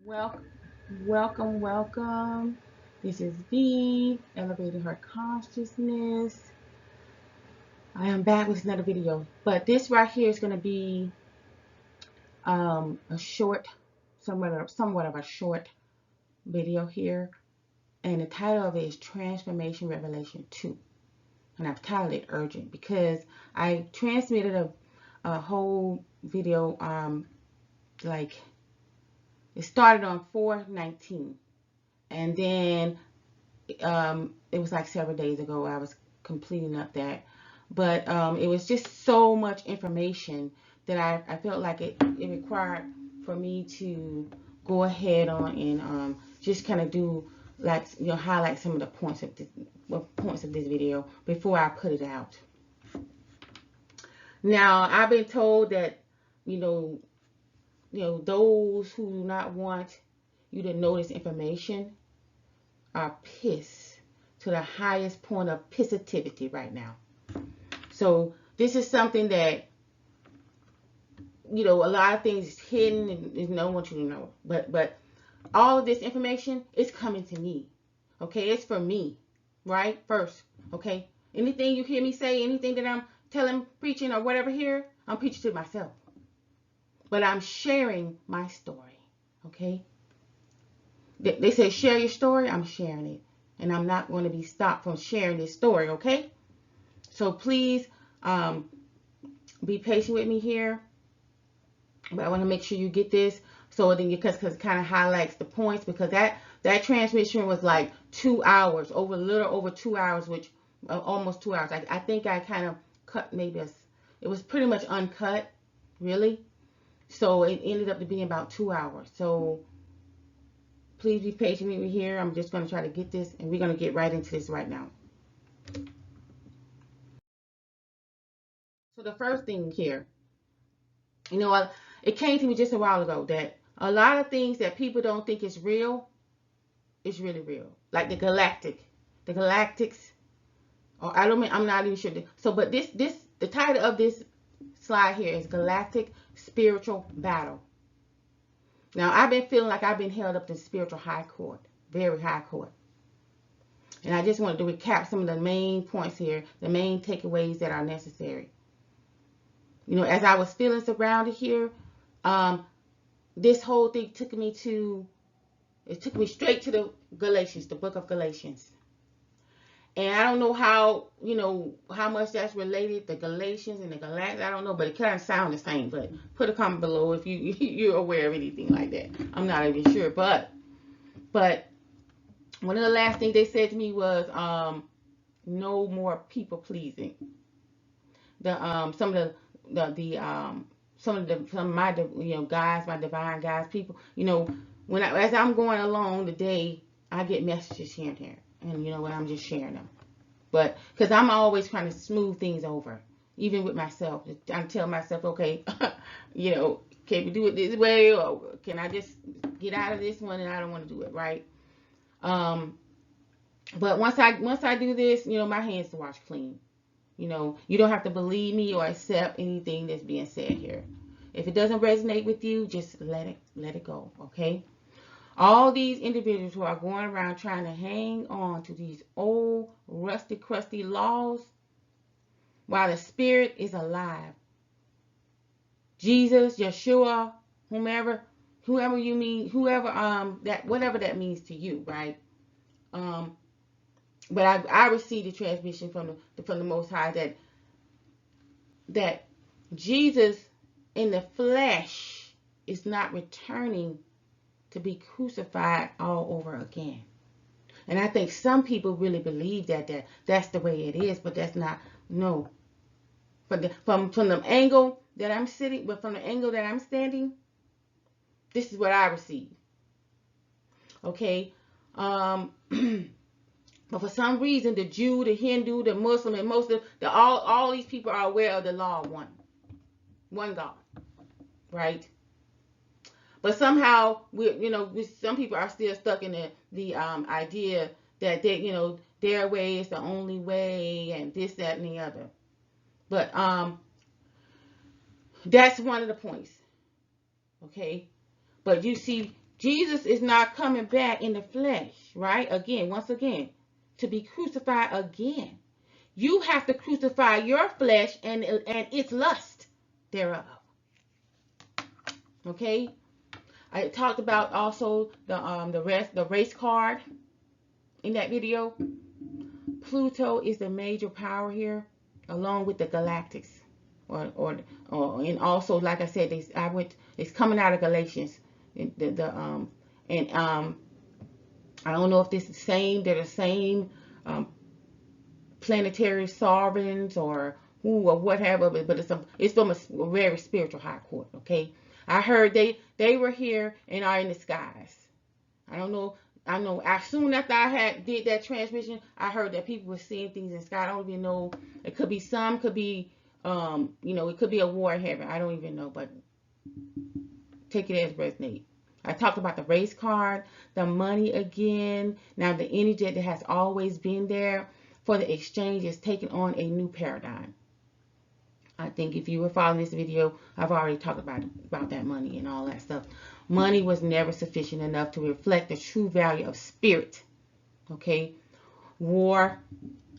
Welcome, welcome. This is V, Elevating Her Consciousness. I am back with another video, but this right here is going to be a short, somewhat of a short video here, and the title of it is Transformation Revelation 2, and I've titled it Urgent because I transmitted a whole video, like it started on 4/19, and then it was like several days ago I was completing up that, but it was just so much information that I felt like it required for me to go ahead on and just kind of do, like, highlight some of the points of this video before I put it out. Now I've been told that you know those who do not want you to know this information are pissed to the highest point of pissivity right now. So this is something that a lot of things is hidden and no one wants you to know. But all of this information is coming to me. Okay, it's for me, right? First, okay. Anything you hear me say, anything that I'm telling, preaching, or whatever here, I'm preaching to myself. But I'm sharing my story. Okay. They say share your story. I'm sharing it, and I'm not going to be stopped from sharing this story. Okay. So please be patient with me here. But I want to make sure you get this, so then because it kind of highlights the points, because that transmission was like 2 hours, a little over 2 hours, which almost 2 hours. I think I kind of cut, it was pretty much uncut, really. So it ended up to being about 2 hours. So please be patient with me here. I'm just going to try to get this, and we're going to get right into this right now. So the first thing here, it came to me just a while ago that a lot of things that people don't think is real is really real. Like the galactics, or I'm not even sure. But the title of this slide here is Galactic Spiritual Battle. Now I've been feeling like I've been held up in spiritual high court, very high court. And I just wanted to recap some of the main points here, the main takeaways that are necessary. As I was feeling surrounded here, this whole thing took me straight to the Galatians, the book of Galatians. And I don't know how much that's related, the Galatians and the Galactics. I don't know, but it kind of sounds the same. But put a comment below if you're aware of anything like that. I'm not even sure. But one of the last things they said to me was no more people pleasing. Some of my guys, my divine guys, people, as I'm going along the day, I get messages here and there, and I'm just sharing them. But because I'm always trying to smooth things over, even with myself, I tell myself, okay, can we do it this way, or can I just get out of this one, and I don't want to do it, right? But once I do this, my hands to wash clean. You don't have to believe me or accept anything that's being said here. If it doesn't resonate with you, just let it go, okay? All these individuals who are going around trying to hang on to these old, rusty, crusty laws while the spirit is alive. Jesus, Yeshua, whomever you mean, whatever that means to you, right? But I received the transmission from the Most High that Jesus in the flesh is not returning to be crucified all over again. And I think some people really believe that's the way it is, but that's not. No. From the angle that I'm sitting, but from the angle that I'm standing, this is what I receive. Okay. But for some reason, the Jew, the Hindu, the Muslim, and most of all these people are aware of the law of one God, right? But somehow some people are still stuck in the idea that their way is the only way, and this, that, and the other. But that's one of the points, okay? But you see, Jesus is not coming back in the flesh, right? Again, once again, to be crucified again. You have to crucify your flesh and its lust thereof. Okay? I talked about also the race card in that video. Pluto is the major power here, along with the galactics, and also, like I said, it's coming out of Galatians. I don't know if this is the same. They're the same planetary sovereigns or who or whatever, but it's from a very spiritual high court. Okay, I heard they were here and are in the skies. I don't know. I know as soon after I did that transmission, I heard that people were seeing things in the sky. I don't even know. It could be could be, it could be a war in heaven. I don't even know, but take it as resonate. I talked about the race card, the money again. Now the energy that has always been there for the exchange is taking on a new paradigm. I think if you were following this video, I've already talked about that money and all that stuff. Money was never sufficient enough to reflect the true value of spirit. Okay? War,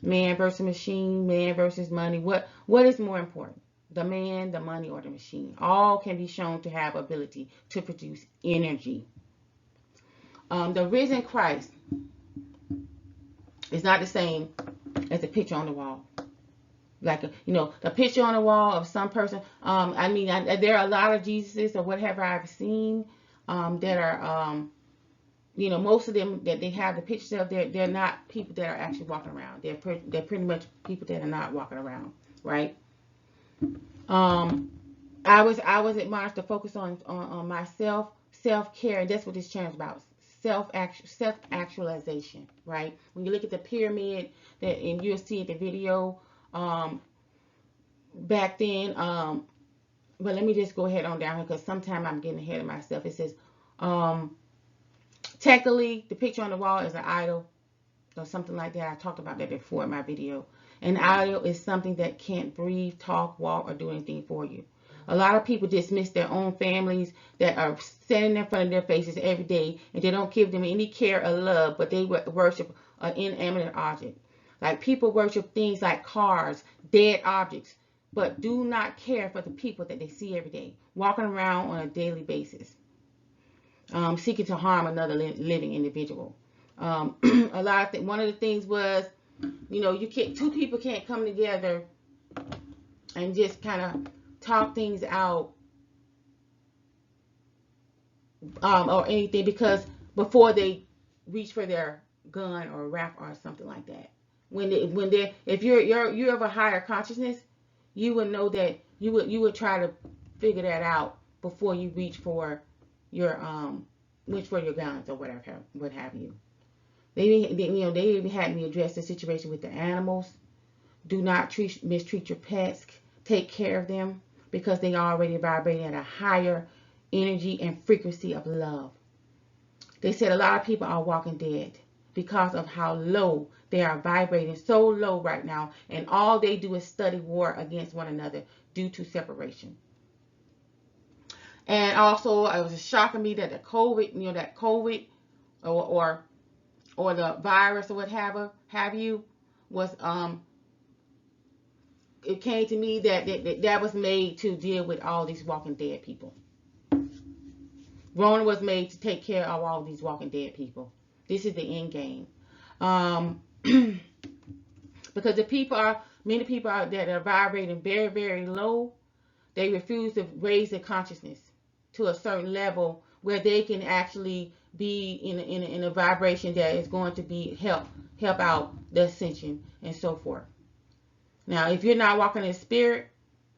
man versus machine, man versus money. What is more important? The man, the money, or the machine? All can be shown to have ability to produce energy. The risen Christ is not the same as the picture on the wall. Like, the picture on the wall of some person. There are a lot of Jesuses or whatever I've seen that are, most of them that they have the pictures of, they're not people that are actually walking around. They're pretty much people that are not walking around, right? I was admonished to focus on myself, self-care, and that's what this channel is about. Self-actualization, right? When you look at the pyramid, and you'll see the video back then, but let me just go ahead on down here because sometimes I'm getting ahead of myself. It says, technically, the picture on the wall is an idol or something like that. I talked about that before in my video. An idol is something that can't breathe, talk, walk, or do anything for you. A lot of people dismiss their own families that are standing in front of their faces every day, and they don't give them any care or love, but they worship an inanimate object. Like, people worship things like cars, dead objects, but do not care for the people that they see every day, walking around on a daily basis, seeking to harm another living individual. One of the things was, two people can't come together and just kind of talk things out or anything, because before they reach for their gun or rap or something like that. If you're of a higher consciousness, you would know that you would try to figure that out before you reach for your guns or whatever, what have you. They even had me address the situation with the animals. Do not mistreat your pets. Take care of them because they are already vibrating at a higher energy and frequency of love. They said a lot of people are walking dead because of how low they are vibrating, so low right now, and all they do is study war against one another due to separation. And also, it was shocking me that the COVID, or the virus or what have you, was it came to me that was made to deal with all these walking dead people. Rona was made to take care of all these walking dead people. This is the end game. Because many people that are vibrating very, very low, they refuse to raise their consciousness to a certain level where they can actually be in a vibration that is going to be help out the ascension and so forth. Now, if you're not walking in spirit,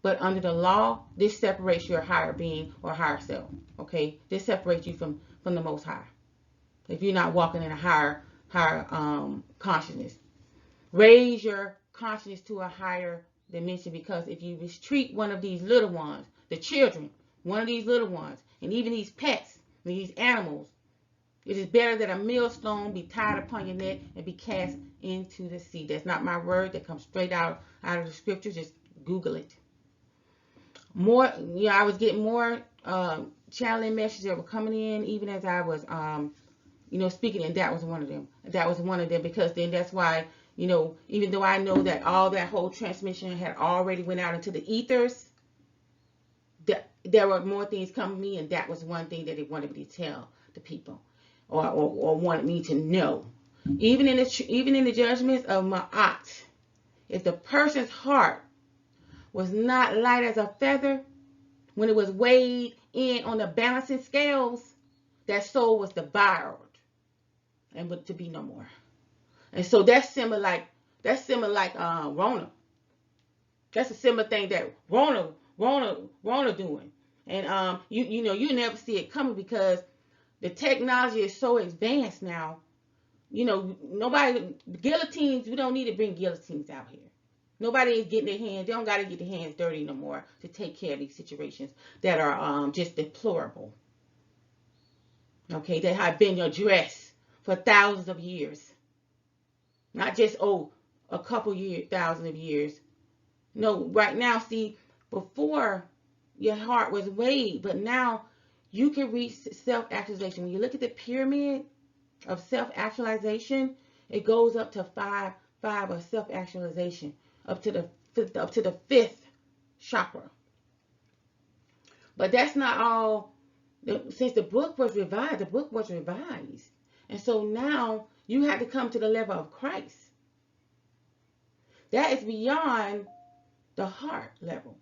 but under the law, this separates your higher being or higher self. Okay, this separates you from the Most High. If you're not walking in a higher consciousness, raise your consciousness to a higher dimension. Because if you mistreat one of these little ones, the children, one of these little ones, and even these pets, these animals, it is better that a millstone be tied upon your neck and be cast into the sea. That's not my word. That comes straight out of the scripture. Just Google it. I was getting more channeling messages that were coming in, even as I was, speaking, and that was one of them. That was one of them, because then that's why, even though I know that all that whole transmission had already went out into the ethers, there were more things coming to me, and that was one thing that they wanted me to tell the people, or wanted me to know. Even in the judgments of Ma'at, if the person's heart was not light as a feather, when it was weighed in on the balancing scales, that soul was devoured and but to be no more. And so that's similar like Rona. That's a similar thing that Rona doing. And you never see it coming, because the technology is so advanced now. Nobody guillotines. We don't need to bring guillotines out here. Nobody is getting their hands. They don't got to get their hands dirty no more to take care of these situations that are just deplorable. Okay, that have been addressed for thousands of years, not just a couple years, thousands of years. No, right now, see, before your heart was weighed, but now you can reach self-actualization. When you look at the pyramid of self-actualization, it goes up to five of self-actualization, up to the fifth chakra. But that's not all. Since the book was revised, and so now you have to come to the level of Christ. That is beyond the heart level.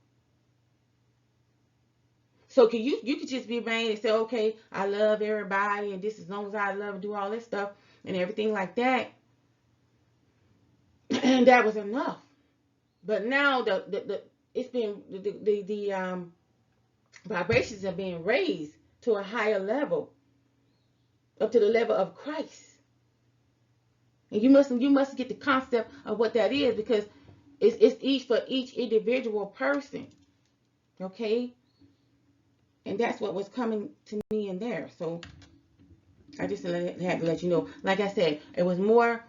So you could just be vain and say, okay, I love everybody, and this, as long as I love and do all this stuff and everything like that, and that was enough. But now the vibrations are being raised to a higher level, up to the level of Christ. And you must get the concept of what that is, because it's each for each individual person. Okay? And that's what was coming to me in there. So I just had to let you know. Like I said, it was more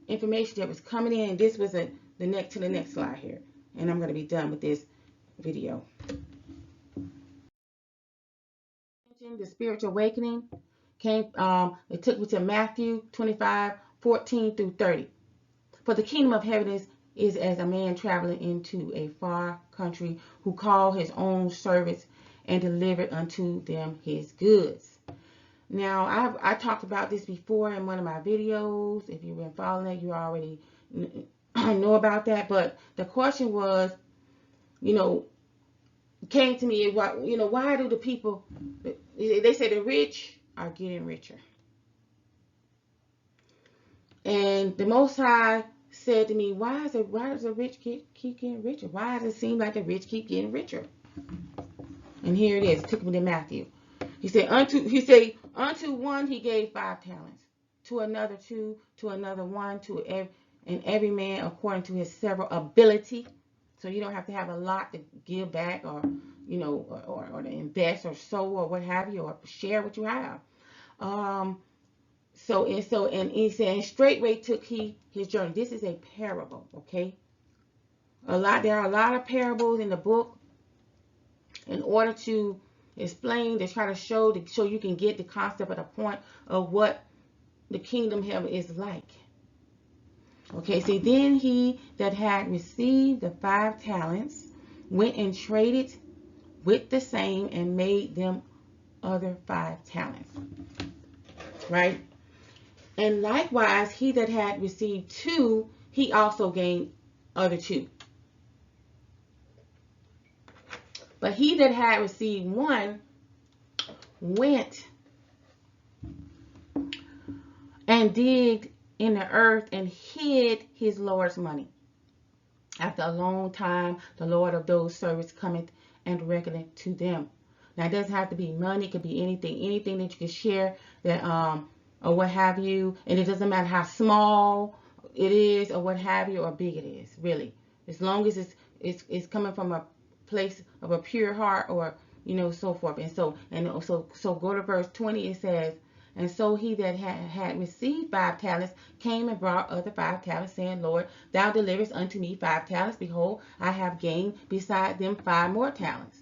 information that was coming in. And this was the next slide here. And I'm going to be done with this video. The spiritual awakening came. It took me to Matthew 25:14-30. For the kingdom of heaven is as a man traveling into a far country, who called his own servants and delivered unto them his goods. Now, I talked about this before in one of my videos. If you've been following it, you already know about that. But the question was, came to me, why do the people, they say the rich are getting richer. And the Most High said to me, why does the rich keep getting richer? Why does it seem like the rich keep getting richer? And here it is. It took me to Matthew. He said, unto one he gave 5 talents, to another 2, to another 1, and every man according to his several ability. So you don't have to have a lot to give back, or or to invest or sow or what have you, or share what you have. So he said, and straightway took he his journey. This is a parable, okay? There are a lot of parables in the book, in order to explain, to try to show, so you can get the concept of the point of what the kingdom of heaven is like. Okay, see, then he that had received the 5 talents went and traded with the same, and made them other 5 talents. Right? And likewise, he that had received 2, he also gained other 2. But he that had received 1 went and digged in the earth and hid his Lord's money. After a long time, the Lord of those servants cometh and reckoneth to them. Now, it doesn't have to be money. It could be anything that you can share, that or what have you. And it doesn't matter how small it is, or what have you, or big it is, really. As long as it's coming from a place of a pure heart, or so forth. And so go to verse 20. It says, and so he that had received 5 talents came and brought other 5 talents, saying, Lord, thou deliverest unto me 5 talents. Behold, I have gained beside them 5 more talents.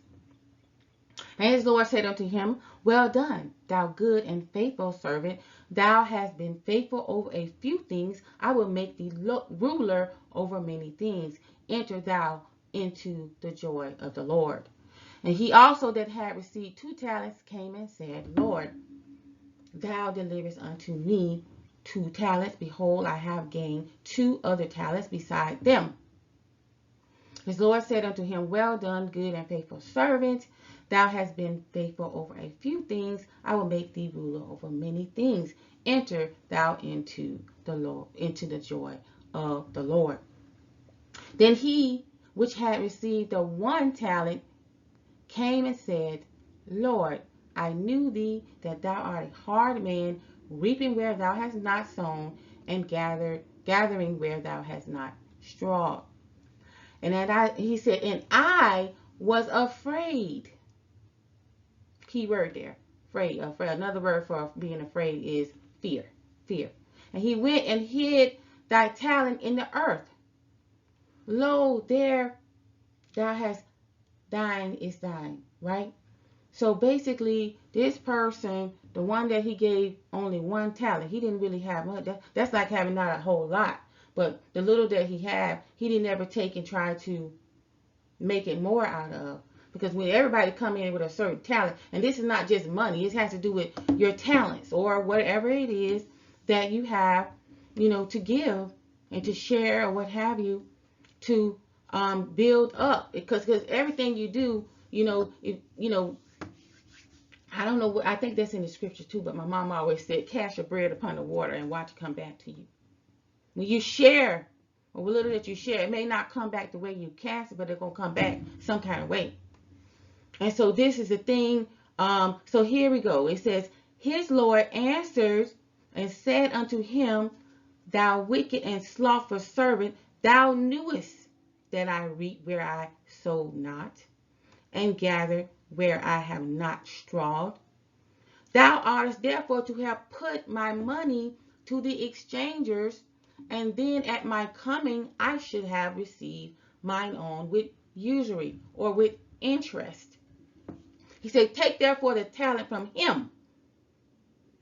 And his Lord said unto him, Well done, thou good and faithful servant. Thou hast been faithful over a few things. I will make thee ruler over many things. Enter thou into the joy of the Lord. And he also that had received 2 talents came and said, Lord, thou deliverest unto me 2 talents. Behold, I have gained 2 other talents beside them. His Lord said unto him, Well done, good and faithful servant. Thou hast been faithful over a few things. I will make thee ruler over many things. Enter thou into the joy of the Lord. Then he which had received the 1 talent came and said, Lord, I knew thee that thou art a hard man, reaping where thou hast not sown, and gathering where thou hast not strawed. And he said, and I was afraid. Key word there. Afraid. Another word for being afraid is fear. Fear. And he went and hid thy talent in the earth. Lo, there thou hast thine is thine. Right? So basically, this person, the one that he gave only 1 talent, he didn't really have much. That's like having not a whole lot. But the little that he had, he didn't ever take and try to make it more out of. Because when everybody come in with a certain talent, and this is not just money, it has to do with your talents or whatever it is that you have, to give and to share or what have you, to build up. Because everything you do, I don't know, I think that's in the scripture too, but my mom always said, cast your bread upon the water and watch it come back to you. When you share, or what little that you share, it may not come back the way you cast it, but it's going to come back some kind of way. And so this is the thing. So here we go. It says, his Lord answered and said unto him, Thou wicked and slothful servant, thou knewest that I reap where I sowed not, and gather where I have not strawed. Thou oughtest therefore to have put my money to the exchangers, and then at my coming I should have received mine own with usury, or with interest. He said, Take therefore the talent from him,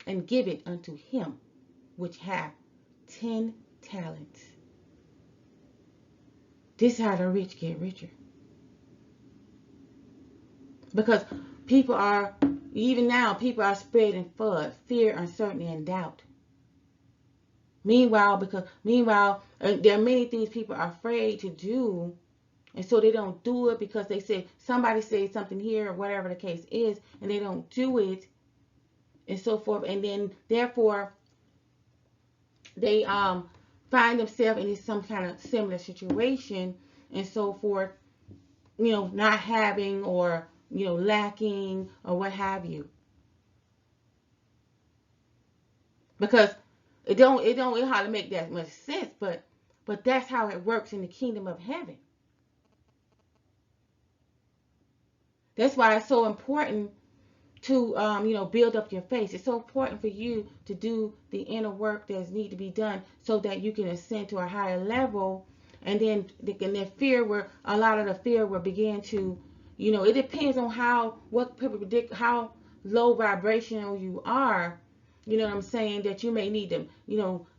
and give it unto him which hath 10 talents. This is how the rich get richer. Because even now, people are spreading FUD, fear, uncertainty, and doubt. Meanwhile, there are many things people are afraid to do, and so they don't do it because they say somebody said something here or whatever the case is, and they don't do it, and so forth. And then therefore they find themselves in some kind of similar situation, and so forth. Not having or lacking or what have you. Because it don't how to make that much sense, but that's how it works in the kingdom of heaven. That's why it's so important to build up your faith. It's so important for you to do the inner work that needs to be done so that you can ascend to a higher level, and then fear a lot of the fear will begin to, it depends on what people predict, how low vibrational you are. You know what I'm saying? That you may need to,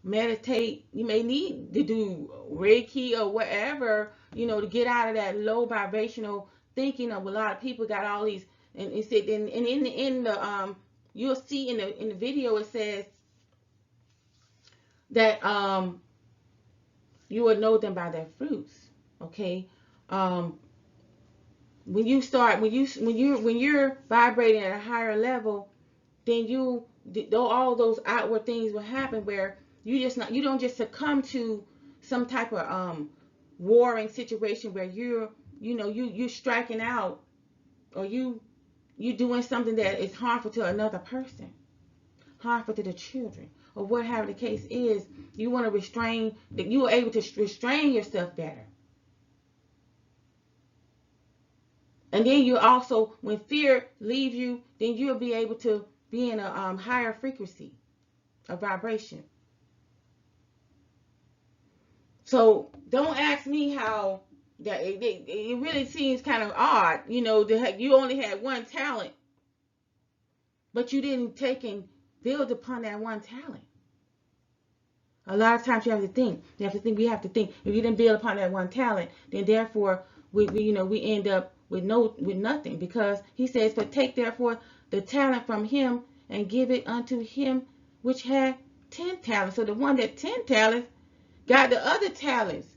meditate. You may need to do Reiki or whatever, to get out of that low vibrational thinking of a lot of people got all these. And it said, and in the you'll see in the video it says that you will know them by their fruits. Okay, when you're vibrating at a higher level, then all those outward things will happen where you don't just succumb to some type of warring situation where you're striking out, or you doing something that is harmful to another person, harmful to the children, or whatever the case is. You want to restrain, that you are able to restrain yourself better. And then you also, when fear leaves you, then you'll be able to be in a higher frequency of vibration. So don't ask me how that it really seems kind of odd, you know, that you only had one talent, but you didn't take and build upon that one talent. A lot of times you have to think. You have to think. We have to think. If you didn't build upon that one talent, then therefore we end up with nothing, because he says, "But take therefore the talent from him and give it unto him which had 10 talents." So the one that 10 talents got the other talents.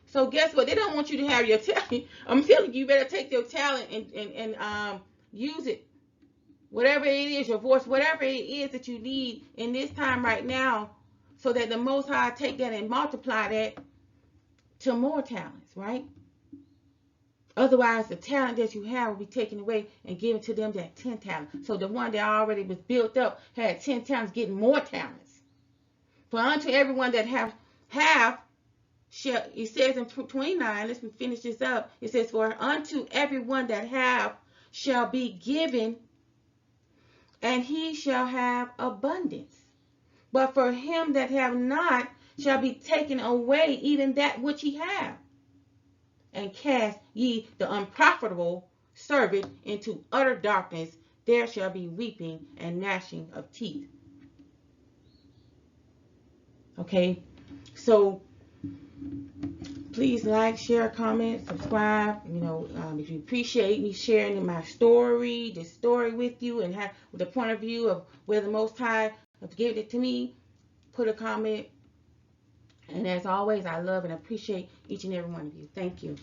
So guess what? They don't want you to have your talent. I'm telling you, you better take your talent and use it. Whatever it is, your voice, whatever it is that you need in this time right now, so that the Most High take that and multiply that to more talents, right? Otherwise, the talent that you have will be taken away and given to them that 10 talents. So the one that already was built up had 10 talents, getting more talents. For unto everyone that have shall, it says in 29, let's finish this up. It says, for unto everyone that have shall be given, and he shall have abundance. But for him that have not shall be taken away even that which he have. And cast ye the unprofitable servant into utter darkness. There shall be weeping and gnashing of teeth. Okay, so please like, share, comment, subscribe. You know, if you appreciate me sharing my story, this story with you, and have the point of view of where the Most High have given it to me, put a comment. And as always, I love and appreciate each and every one of you. Thank you.